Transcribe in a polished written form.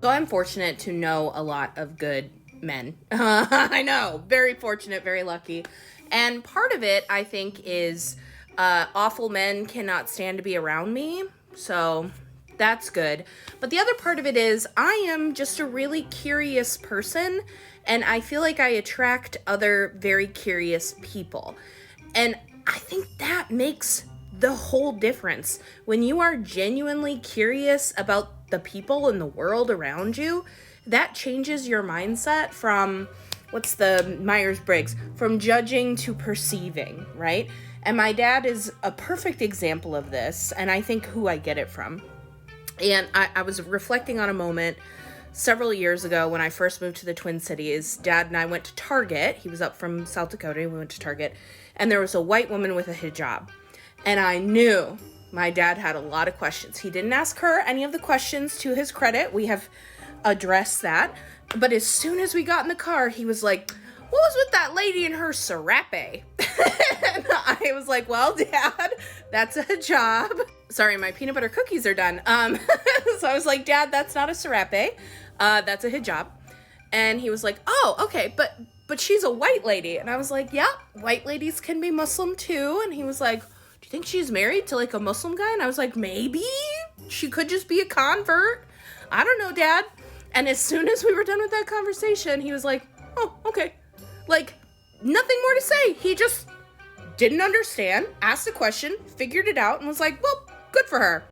So I'm fortunate to know a lot of good men. I know, very fortunate, very lucky. And part of it, I think, is awful men cannot stand to be around me. So that's good. But the other part of it is I am just a really curious person, and I feel like I attract other very curious people. And I think that makes the whole difference. When you are genuinely curious about the people in the world around you, that changes your mindset from what's the Myers Briggs? From judging to perceiving, right? And my dad is a perfect example of this, and I think who I get it from. And I was reflecting on a moment several years ago when I first moved to the Twin Cities. Dad and I went to Target. He was up from South Dakota. We went to Target, and there was a white woman with a hijab. And I knew my dad had a lot of questions. He didn't ask her any of the questions, to his credit. We have addressed that. But as soon as we got in the car, he was like, "What was with that lady and her serape?" And I was like, "Well, Dad, that's a hijab." Sorry, my peanut butter cookies are done. So I was like, "Dad, that's not a serape. That's a hijab." And he was like, "Oh, okay, but she's a white lady." And I was like, "Yeah, white ladies can be Muslim too." And he was like, "Do you think she's married to like a Muslim guy?" And I was like, "Maybe. She could just be a convert. I don't know, Dad." And as soon as we were done with that conversation, he was like, "Oh, okay." Like, nothing more to say. He just didn't understand, asked a question, figured it out, and was like, "Well, good for her."